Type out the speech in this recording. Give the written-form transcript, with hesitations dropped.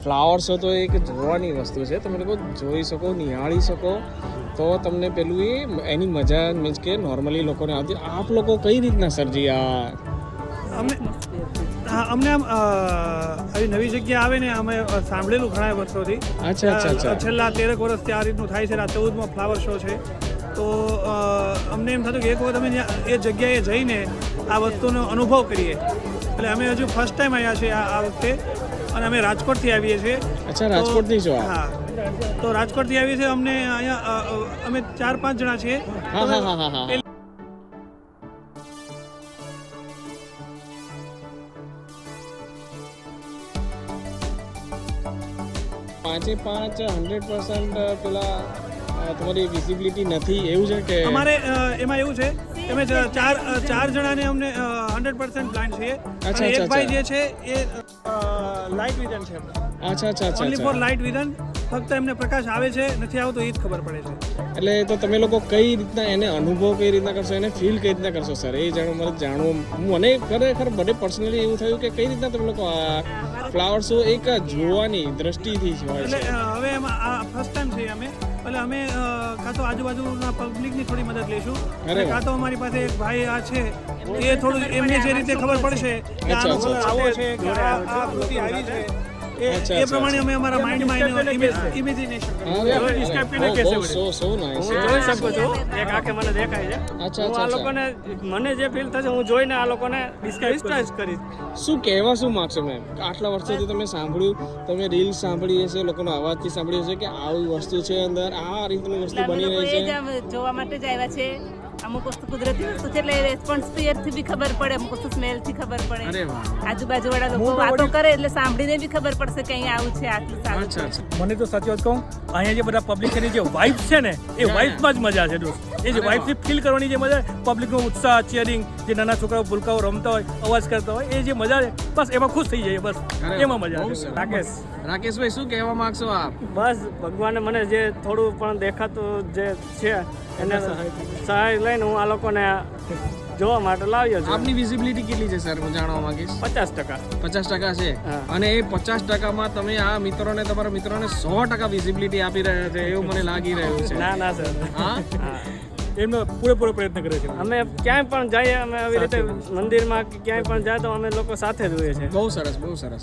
Flower show તો એક જોવાની વસ્તુ છે, તમે લોકો જોઈ શકો, નિહાળી શકો તો તમને પેલું એની મજા મીન્સ કે નોર્મલી લોકોને આવતી. આપ લોકો કઈ રીતના સરજી અમને આમ આવી નવી જગ્યા આવે ને અમે સાંભળેલું ઘણા વર્ષોથી. અચ્છા છેલ્લા 13 વર્ષથી આ રીતનું થાય છે. આ 14મો ફ્લાવર શો છે. તો અમને એમ થતું કે એક વખત અમે એ જગ્યાએ જઈને આ વસ્તુનો અનુભવ કરીએ. એટલે અમે હજુ ફર્સ્ટ ટાઈમ આવ્યા છીએ આ વખતે, અને અમે રાજકોટથી આવીએ છીએ. અચ્છા, રાજકોટથી છો? હા, તો રાજકોટથી આવીએ છીએ. અમને અહીંયા અમે 4-5 જણા છીએ. હા. પાંચે 100% પેલા તમારી વિઝિબિલિટી નથી એવું છે કે અમારે એમાં એવું છે કે અમે ચાર જણાને અમને 100% બ્લાઇન્ડ છીએ. અને એક ભાઈ જે છે એ લાઇટ વિઝન છે. અચ્છા. Only four light vision. ફક્ત એમને પ્રકાશ આવે છે નથી આવતો એ જ ખબર પડે છે. એટલે તો તમે લોકો કઈ રીતના એને અનુભવ કઈ રીતના કરશો, એને ફીલ કઈ રીતના કરશો સર? એ જાણવું મને ખરેખર મને પર્સનલી એવું થયું કે કઈ રીતના તમે લોકો આ ફ્લાવર શો એક જોવાની દ્રષ્ટિથી હોય છે. એટલે હવે એમાં આ ફર્સ્ટ ટાઈમ છે અમે. એટલે અમે કાં તો આજુબાજુના પબ્લિકની થોડી મદદ લઈશું, કાં તો અમારી પાસે એક ભાઈ આ છે એ થોડું એમને જે રીતે ખબર પડશે કે આનો કલર આવો છે કે આ કૃતિ આવી છે એ પ્રમાણે અમે અમારા માઇન્ડમાં ઇમેજિનેશન સો નાઈસ. જોઈ શકો છો એક આંખે મને દેખાય છે. હું આ લોકોને મને જે ફીલ થશે હું જોઈને આ લોકોને ડિસ્ક્રાઇબ કરીશ. શું કહેવા શું માગશો મેમ? આટલા વર્ષોથી તમે સાંભળ્યું, તમે રીલ્સ સાંભળી હશે, લોકોનો અવાજથી સાંભળી હશે કે આવી વસ્તુ છે અંદર, આ રીતની વસ્તુ બની રહી છે. જોવા માટે જ આવ્યા છે. અમુક વસ્તુ કુદરતી વસ્તુ છે એટલે રેસ્પોન્સથી બી ખબર પડે, અમુક વસ્તુ સ્મેલથી ખબર પડે. આજુબાજુ વાળા લોકો વાતો કરે એટલે સાંભળીને બી ખબર પડશે કે અહીંયા આવું છે, આટલું સારું છે. મને તો સાચી વાત કહું, અહીંયા જે બધા પબ્લિક છે જે વાઇબ છે ને એ વાઇબમાં જ મજા છે દોસ્ત. એ જે વાઇબથી ફીલ કરવાની જે મજા, પબ્લિકનો ઉત્સાહ, ચીયરિંગ, જે નાના છોકરાઓ ભૂલકાઓ રમતા હોય, અવાજ કરતા હોય, એ જે મજા છે બસ એમાં ખુશ થઈ જાય. બસ એમાં મજા છે. રાકેશભાઈ શું કહેવા માંગશો આપ? બસ ભગવાને મને જે થોડું પણ દેખાતું જે છે એને સહાય લઈને હું આ લોકોને જોવા માટે લાવ્યો છું. આપની વિઝિબિલિટી કેટલી છે સર, હું જાણવા માંગીશ? 50%. 50% છે. અને એ 50%માં તમે આ મિત્રોને, તમારા મિત્રોને 100% વિઝિબિલિટી આપી રહ્યા છે એવું મને લાગી રહ્યું છે. ના સર, હા, એમનો પૂરેપૂરો પ્રયત્ન કરે છે. અમે ક્યાંય પણ જઈએ, અમે આવી રીતે મંદિરમાં ક્યાંય પણ જાય તો અમે લોકો સાથે જ હોઈએ છીએ. બહુ સરસ.